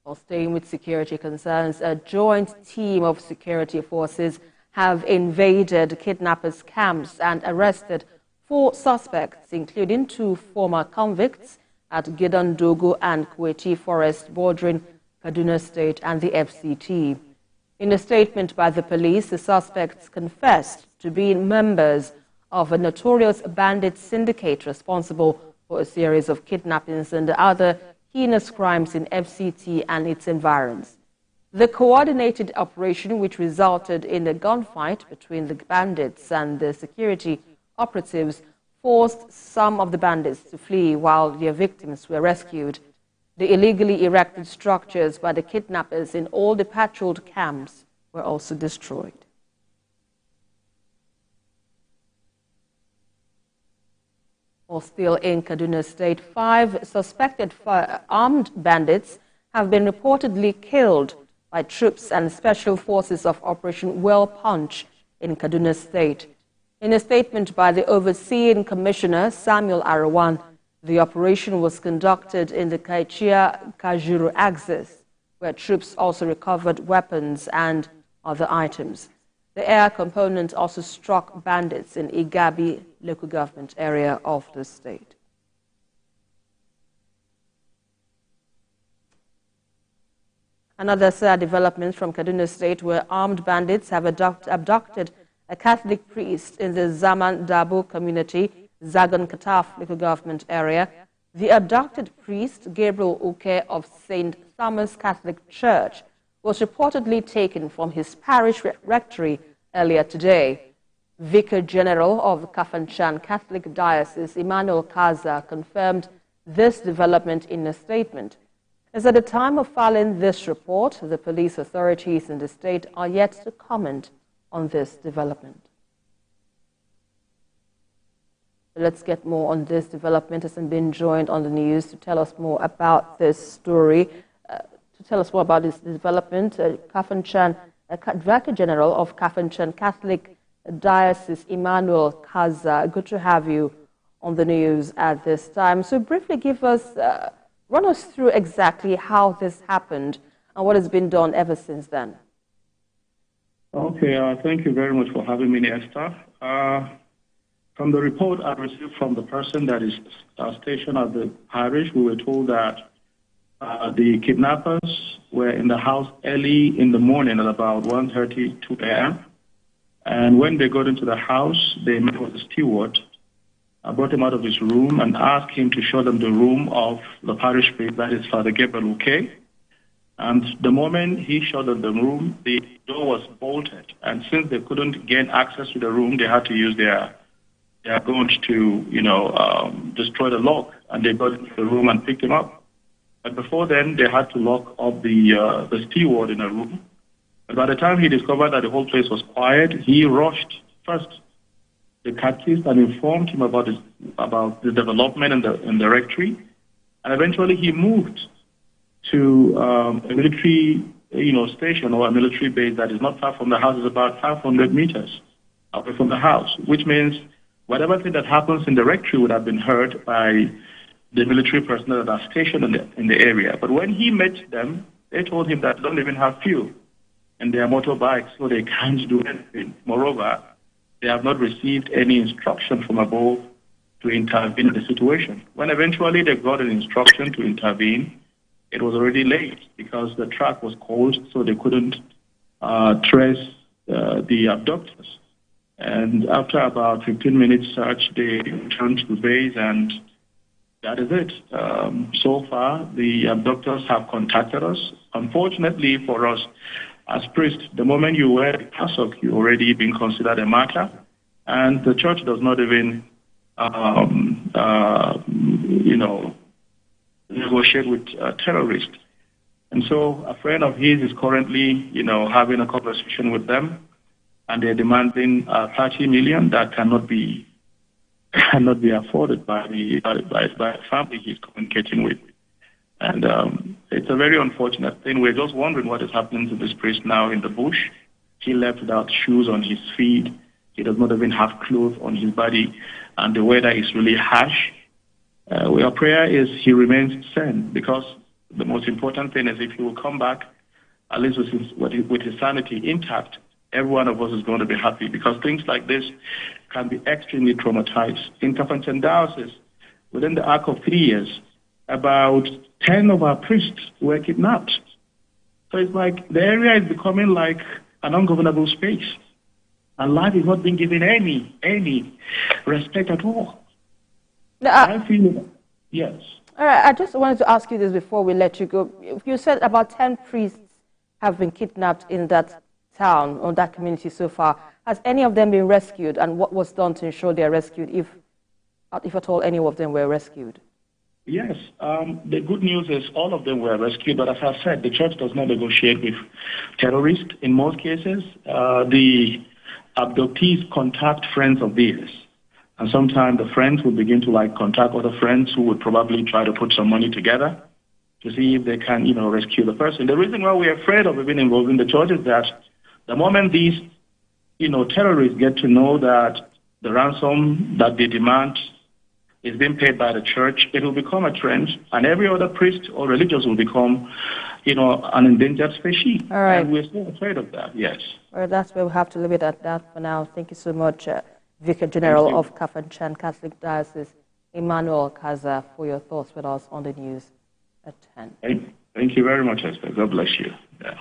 While staying with security concerns, a joint team of security forces have invaded kidnappers' camps and arrested 4 suspects, including 2 former convicts at Gidandogo and Kweti Forest bordering Kaduna State and the FCT. In a statement by the police, the suspects confessed to being members of a notorious bandit syndicate responsible for a series of kidnappings and other heinous crimes in FCT and its environs. The coordinated operation, which resulted in a gunfight between the bandits and the security operatives, forced some of the bandits to flee while their victims were rescued. The illegally erected structures by the kidnappers in all the patrolled camps were also destroyed. While still in Kaduna State, 5 suspected armed bandits have been reportedly killed by troops and special forces of Operation Whirl Punch in Kaduna State. In a statement by the overseeing commissioner, Samuel Aruwan, the operation was conducted in the Kachia-Kajuru axis, where troops also recovered weapons and other items. The air component also struck bandits in Igabi local government area of the state. Another sad development from Kaduna State, where armed bandits have abducted a Catholic priest in the Zaman Dabo community, Zangon Kataf local government area. The abducted priest, Gabriel Ukeh of St. Thomas Catholic Church, was reportedly taken from his parish rectory earlier today. Vicar General of the Kafanchan Catholic Diocese, Emmanuel Kazah, confirmed this development in a statement. As at the time of filing this report, the police authorities in the state are yet to comment on this development. Let's get more on this development. Has been joined on the news to tell us more about this story. To tell us more about this development, Kafanchan, Vicar General of Kafanchan Catholic Diocese, Emmanuel Kazah. Good to have you on the news at this time. So briefly run us through exactly how this happened and what has been done ever since then. Okay, thank you very much for having me, Esther. From the report I received from the person that is stationed at the parish, we were told that the kidnappers were in the house early in the morning at about 1:32 a.m. And when they got into the house, they met with the steward, brought him out of his room and asked him to show them the room of the parish priest, that is Father Gabriel Ukeh. And the moment he showed them the room, the door was bolted. And since they couldn't gain access to the room, they had to use their guns to, destroy the lock. And they got into the room and picked him up. But before then, they had to lock up the steward in a room. But by the time he discovered that the whole place was quiet, he rushed first the catechist and informed him about the development in the rectory. And eventually he moved to a military station or a military base that is not far from the house. It's about 500 meters away from the house, which means whatever thing that happens in the rectory would have been heard by the military personnel that are stationed in the area. But when he met them, they told him that they don't even have fuel in their motorbikes, so they can't do anything. Moreover, they have not received any instruction from above to intervene in the situation. When eventually they got an instruction to intervene, it was already late because the track was closed, so they couldn't trace the abductors. And after about 15 minutes search, they returned to the base, and that is it. So far, the abductors have contacted us. Unfortunately for us, as priests, the moment you wear the cassock, you're already being considered a martyr, and the church does not even, negotiate with terrorists. And so a friend of his is currently, having a conversation with them, and they're demanding 30 million that cannot be afforded by the family he's communicating with. And it's a very unfortunate thing. We're just wondering what is happening to this priest now in the bush. He left without shoes on his feet. He does not even have clothes on his body, and the weather is really harsh. Our prayer is he remains sane, because the most important thing is if he will come back, at least with his sanity intact, every one of us is going to be happy, because things like this can be extremely traumatized. In Kafanchan Diocese, within the arc of 3 years, about 10 of our priests were kidnapped. So it's like the area is becoming like an ungovernable space, and life is not being given any respect at all. I feel, yes. All right, I just wanted to ask you this before we let you go. You said about 10 priests have been kidnapped in that town or that community so far. Has any of them been rescued, and what was done to ensure they are rescued, if at all any of them were rescued? Yes, the good news is all of them were rescued, but as I said, the church does not negotiate with terrorists. In most cases, the abductees contact friends of theirs, and sometimes the friends will begin to contact other friends who would probably try to put some money together to see if they can, rescue the person. The reason why we're afraid of being involved in the church is that the moment these, terrorists get to know that the ransom that they demand is being paid by the church, it will become a trend, and every other priest or religious will become, an endangered species. All right. And we're still afraid of that, yes. Well, that's where we have to leave it at that for now. Thank you so much, Vicar General of Kafanchan Catholic Diocese, Emmanuel Kazah, for your thoughts with us on the news at 10. Thank you very much, Esther. God bless you. Yeah.